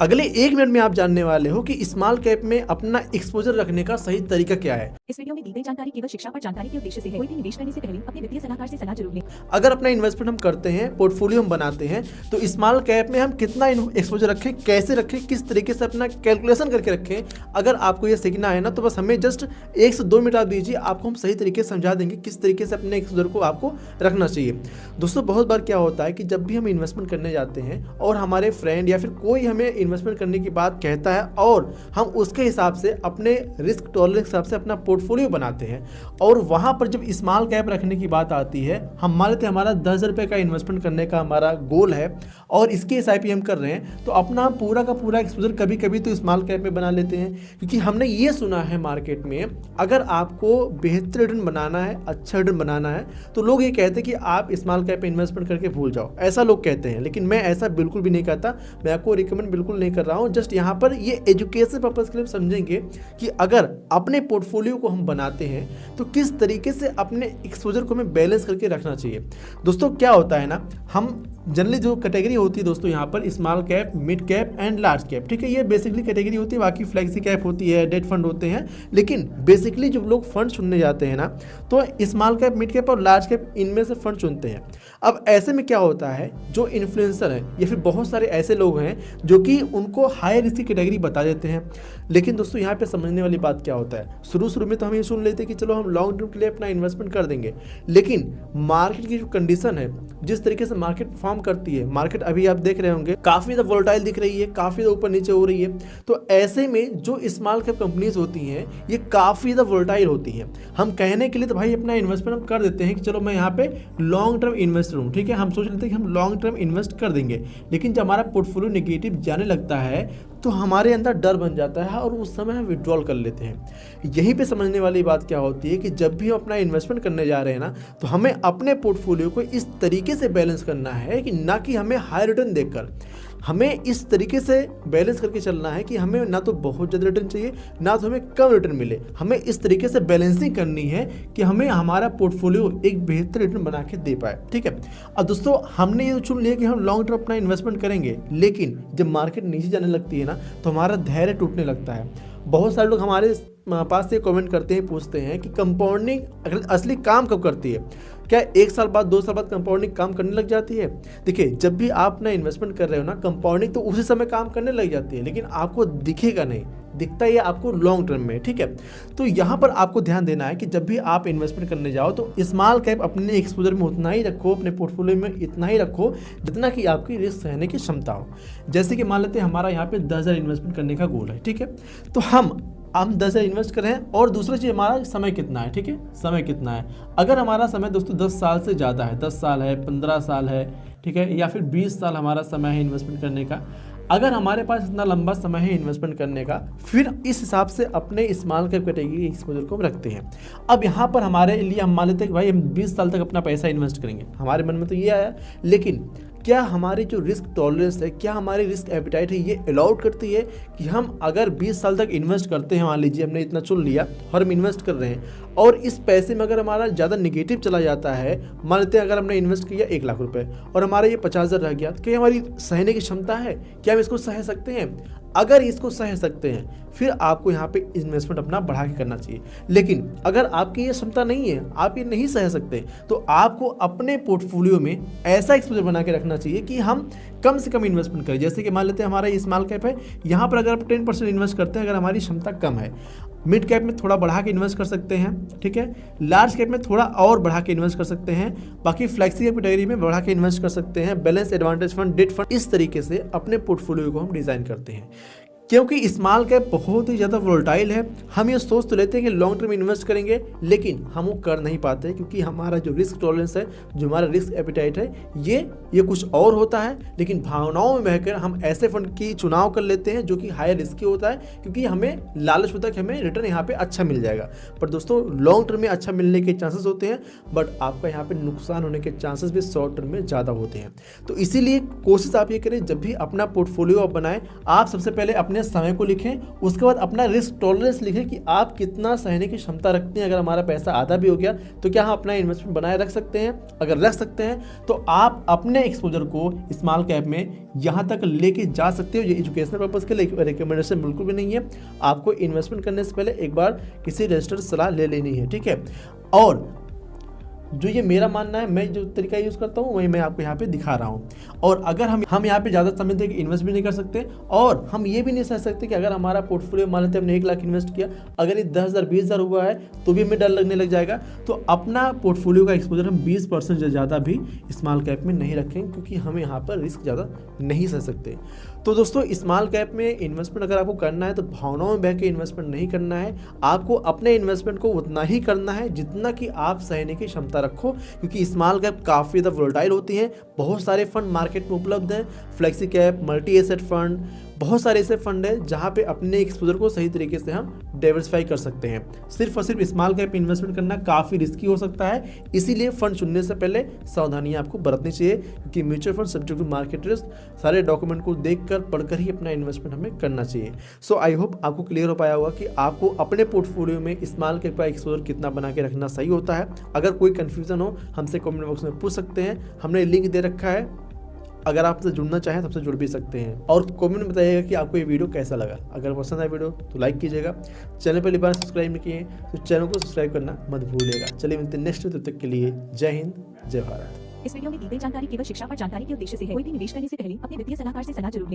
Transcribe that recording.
अगले 1 मिनट में आप जानने वाले हो कि स्मॉल कैप में अपना एक्सपोजर रखने का सही तरीका क्या है। इस वीडियो में दी गई जानकारी केवल शिक्षा और जानकारी के उद्देश्य से है। कोई भी निवेश करने से पहले अपने वित्तीय सलाहकार से सलाह जरूर लें। अगर अपना इन्वेस्टमेंट हम करते हैं, पोर्टफोलियो हम बनाते हैं, तो स्मॉल कैप में हम कितना एक्सपोजर रखें, कैसे रखें, किस तरीके से अपना कैलकुलेशन करके रखें। अगर आपको ये सीखना है ना, तो बस हमें जस्ट 1 से 2 मिनट आप दीजिए, आपको हम सही तरीके से समझा देंगे किस तरीके से अपने एक्सपोजर को आपको रखना चाहिए। दोस्तों, बहुत बार क्या होता है कि जब भी हम इन्वेस्टमेंट करने जाते हैं और हमारे फ्रेंड या फिर कोई हमें इन्वेस्टमेंट करने की बात कहता है और हम उसके हिसाब से अपने रिस्क टॉलरेंस के हिसाब से अपना पोर्टफोलियो बनाते हैं, और वहाँ पर जब स्मॉल कैप रखने की बात आती है, हमारा 10,000 रुपये का इन्वेस्टमेंट करने का हमारा गोल है और इसके SIP हम कर रहे हैं, तो अपना पूरा का पूरा एक्सपोजर कभी कभी तो स्मॉल कैप में बना लेते हैं। क्योंकि हमने ये सुना है मार्केट में, अगर आपको बेहतर रिटर्न बनाना है, अच्छा रिटर्न बनाना है, तो लोग ये कहते हैं कि आप स्मॉल कैप में इन्वेस्टमेंट करके भूल जाओ, ऐसा लोग कहते हैं। लेकिन मैं ऐसा बिल्कुल भी नहीं कहता, मैं आपको रिकमेंड बिल्कुल नहीं कर रहा हूँ। जस्ट यहाँ पर ये एजुकेशन पर्पज़ के लिए समझेंगे कि अगर अपने पोर्टफोलियो को हम बनाते हैं तो किस तरीके से अपने एक्सपोजर को हमें बैलेंस करके रखना चाहिए। दोस्तों, क्या होता है ना, हम जनरली जो कैटेगरी होती है दोस्तों यहाँ पर small cap, mid cap and large cap, ठीक है, ये बेसिकली कैटेगरी होती है। बाकी फ्लेक्सी कैप होती है, डेट फंड होते हैं, लेकिन बेसिकली जब लोग फंड चुनने जाते हैं ना, तो स्मॉल कैप, मिड कैप और लार्ज कैप, इनमें से फंड चुनते हैं। अब ऐसे में क्या होता है, जो इन्फ्लुएंसर है या फिर बहुत सारे ऐसे लोग हैं जो कि उनको हाई रिस्क की कैटेगरी बता देते हैं। लेकिन दोस्तों, यहाँ पे समझने वाली बात क्या होता है, शुरू में तो हम ये सुन लेते हैं कि चलो हम लॉन्ग टर्म के लिए अपना इन्वेस्टमेंट कर देंगे, लेकिन मार्केट की जो कंडीशन है, जिस तरीके से मार्केट परफॉर्म करती है, मार्केट अभी आप देख रहे होंगे काफी ज्यादा वोलेटाइल दिख रही है, काफी ज्यादा ऊपर नीचे हो रही है। तो ऐसे में जो स्मॉल कैप कंपनीज होती हैं, ये काफी ज्यादा वोलेटाइल होती हैं। हम कहने के लिए तो भाई अपना इन्वेस्टमेंट हम कर देते हैं कि चलो मैं यहाँ पे लॉन्ग टर्म इन्वेस्टर हूँ, ठीक है, हम सोच लेते हैं कि हम लॉन्ग टर्म इन्वेस्ट कर देंगे। लेकिन जब हमारा पोर्टफोलियो नेगेटिव जाने लगता है तो हमारे अंदर डर बन जाता है और उस समय हम विड्रॉल कर लेते हैं। यहीं पे समझने वाली बात क्या होती है कि जब भी हम अपना इन्वेस्टमेंट करने जा रहे हैं ना, तो हमें अपने पोर्टफोलियो को इस तरीके से बैलेंस करना है कि ना कि हमें हाई रिटर्न देखकर, हमें इस तरीके से बैलेंस करके चलना है कि हमें ना तो बहुत ज़्यादा रिटर्न चाहिए, ना तो हमें कम रिटर्न मिले। हमें इस तरीके से बैलेंसिंग करनी है कि हमें हमारा पोर्टफोलियो एक बेहतर रिटर्न बना के दे पाए, ठीक है। अब दोस्तों, हमने ये चुन लिया कि हम लॉन्ग टर्म अपना इन्वेस्टमेंट करेंगे, लेकिन जब मार्केट नीचे जाने लगती है ना, तो हमारा धैर्य टूटने लगता है। बहुत सारे लोग हमारे पास से कमेंट करते हैं, पूछते हैं कि कंपाउंडिंग असली काम कब करती है, क्या 1 साल बाद, 2 साल बाद कंपाउंडिंग काम करने लग जाती है। देखिए, जब भी आप अपना इन्वेस्टमेंट कर रहे हो ना, कंपाउंडिंग तो उसी समय काम करने लग जाती है, लेकिन आपको दिखेगा नहीं, दिखता ही आपको लॉन्ग टर्म में, ठीक है। तो यहाँ पर आपको ध्यान देना है कि जब भी आप इन्वेस्टमेंट करने जाओ तो स्मॉल कैप अपने एक्सपोजर में उतना ही रखो, अपने पोर्टफोलियो में इतना ही रखो जितना कि आपकी रिस्क सहने की क्षमता हो। जैसे कि मान लेते हैं हमारा यहाँ पे 10,000 इन्वेस्टमेंट करने का गोल है, ठीक है, तो हम 10,000 इन्वेस्ट कर रहे हैं। और दूसरा चीज़, हमारा समय कितना है, ठीक है, समय कितना है। अगर हमारा समय दोस्तों 10 साल से ज़्यादा है, 10 साल है, 15 साल है, ठीक है, या फिर 20 साल हमारा समय है इन्वेस्टमेंट करने का, अगर हमारे पास इतना लंबा समय है इन्वेस्टमेंट करने का, फिर इस हिसाब से अपने स्मॉल कैप कैटेगरी एक्सपोजर को हम रखते हैं। अब यहाँ पर हमारे लिए हम मान लेते हैं कि भाई हम 20 साल तक अपना पैसा इन्वेस्ट करेंगे, हमारे मन में तो ये आया, लेकिन क्या हमारी जो रिस्क टॉलरेंस है, क्या हमारी रिस्क एपिटाइट है, ये अलाउड करती है कि हम अगर 20 साल तक इन्वेस्ट करते हैं, मान लीजिए हमने इतना चुन लिया और हम इन्वेस्ट कर रहे हैं, और इस पैसे में अगर हमारा ज़्यादा निगेटिव चला जाता है, मान लेते हैं अगर हमने इन्वेस्ट किया 1 लाख रुपए और हमारा ये 50,000 रह गया, तो क्या हमारी सहने की क्षमता है, क्या हम इसको सह सकते हैं। अगर इसको सह सकते हैं, फिर आपको यहाँ पे इन्वेस्टमेंट अपना बढ़ा के करना चाहिए। लेकिन अगर आपकी ये क्षमता नहीं है, आप ये नहीं सह सकते, तो आपको अपने पोर्टफोलियो में ऐसा एक्सपोजर बना के रखना चाहिए कि हम कम से कम इन्वेस्टमेंट करें। जैसे कि मान लेते हैं हमारा ये स्मॉल कैप है, यहाँ पर अगर आप 10% इन्वेस्ट करते हैं, अगर हमारी क्षमता कम है, मिड कैप में थोड़ा बढ़ा के इन्वेस्ट कर सकते हैं, ठीक है, लार्ज कैप में थोड़ा और बढ़ा के इन्वेस्ट कर सकते हैं, बाकी फ्लेक्सी कैप कैटेगरी में बढ़ा के इन्वेस्ट कर सकते हैं, balance, advantage fund, debt fund, इस तरीके से अपने पोर्टफोलियो को हम डिज़ाइन करते हैं। क्योंकि स्मॉल कैप बहुत ही ज़्यादा वोलेटाइल है, हम ये सोच तो लेते हैं कि लॉन्ग टर्म इन्वेस्ट करेंगे, लेकिन हम वो कर नहीं पाते क्योंकि हमारा जो रिस्क टॉलरेंस है, जो हमारा रिस्क एपिटाइट है, ये कुछ और होता है। लेकिन भावनाओं में बहकर हम ऐसे फंड की चुनाव कर लेते हैं जो कि हाई रिस्की होता है, क्योंकि हमें लालच होता है कि हमें रिटर्न यहाँ पे अच्छा मिल जाएगा। पर दोस्तों, लॉन्ग टर्म में अच्छा मिलने के चांसेस होते हैं, बट आपका यहाँ पे नुकसान होने के चांसेस भी शॉर्ट टर्म में ज़्यादा होते हैं। तो इसीलिए कोशिश आप ये करें, जब भी अपना पोर्टफोलियो आप बनाएं, आप सबसे पहले अपने अपने समय को लिखें, उसके बाद अपना रिस्क टॉलरेंस लिखें कि आप कितना सहने की क्षमता रखते हैं। अगर हमारा पैसा आधा भी हो गया तो क्या हम अपना इन्वेस्टमेंट बनाए रख सकते हैं? अगर रख सकते हैं तो आप अपने एक्सपोजर को स्मॉल कैप में यहाँ तक लेके जा सकते हो। ये एजुकेशनल पर्पज़ के लिए रिकमेंडेशन बिल्कुल भी नहीं है। आपको इन्वेस्टमेंट करने से पहले एक बार किसी रजिस्टर्ड सलाह ले लेनी है, ठीक है। और जो ये मेरा मानना है, मैं जो तरीका यूज़ करता हूँ वही मैं आपको यहाँ पे दिखा रहा हूँ। और अगर हम यहाँ पे ज़्यादा समय तक इन्वेस्ट भी नहीं कर सकते और हम ये भी नहीं सह सकते कि अगर हमारा पोर्टफोलियो मान लेते हैं हमने 1 लाख इन्वेस्ट किया, अगर ये 10,000 20,000 हुआ है तो भी हमें डर लगने लग जाएगा। तो अपना पोर्टफोलियो का एक्सपोजर हम 20% से ज़्यादा भी स्मॉल कैप में नहीं रखें, क्योंकि हम यहाँ पर रिस्क ज़्यादा नहीं सह सकते। तो दोस्तों, स्मॉल कैप में इन्वेस्टमेंट अगर आपको करना है तो भावनाओं में बह के इन्वेस्टमेंट नहीं करना है। आपको अपने इन्वेस्टमेंट को उतना ही करना है जितना कि आप सहने की क्षमता रखो, क्योंकि स्मॉल कैप काफ़ी ज़्यादा वोलेटाइल होती हैं। बहुत सारे फंड मार्केट में उपलब्ध हैं, flexi cap, multi asset fund, बहुत सारे ऐसे फंड हैं जहाँ पे अपने एक्सपोजर को सही तरीके से हम डाइवर्सिफाई कर सकते हैं। सिर्फ और सिर्फ स्मॉल कैप इन्वेस्टमेंट करना काफ़ी रिस्की हो सकता है, इसीलिए फंड चुनने से पहले सावधानियाँ आपको बरतनी चाहिए, क्योंकि mutual fund subject to market risk, सारे डॉक्यूमेंट को देखकर पढ़कर ही अपना इन्वेस्टमेंट हमें करना चाहिए। सो आई होप आपको क्लियर हो पाया होगा कि आपको अपने पोर्टफोलियो में स्मॉल कैप का एक्सपोजर कितना बना के रखना सही होता है। अगर कोई कन्फ्यूजन हो हमसे कमेंट बॉक्स में पूछ सकते हैं, हमने लिंक दे रखा है। अगर आपसे जुड़ना चाहें तो हमसे जुड़ भी सकते हैं। और कमेंट में बताइएगा कि आपको ये वीडियो कैसा लगा। अगर पसंद आए वीडियो तो लाइक कीजिएगा, चैनल पहली बार सब्सक्राइब नहीं किए तो चैनल को सब्सक्राइब करना मत भूलिएगा। चलिए मिलते हैं नेक्स्ट वीडियो, तब तक के लिए जय हिंद, जय भारत। इस वीडियो में दी गई जानकारी केवल शिक्षा और जानकारी के उद्देश्य से है। कोई भी निवेश करने से पहले अपने वित्तीय सलाहकार से सलाह जरूर लें।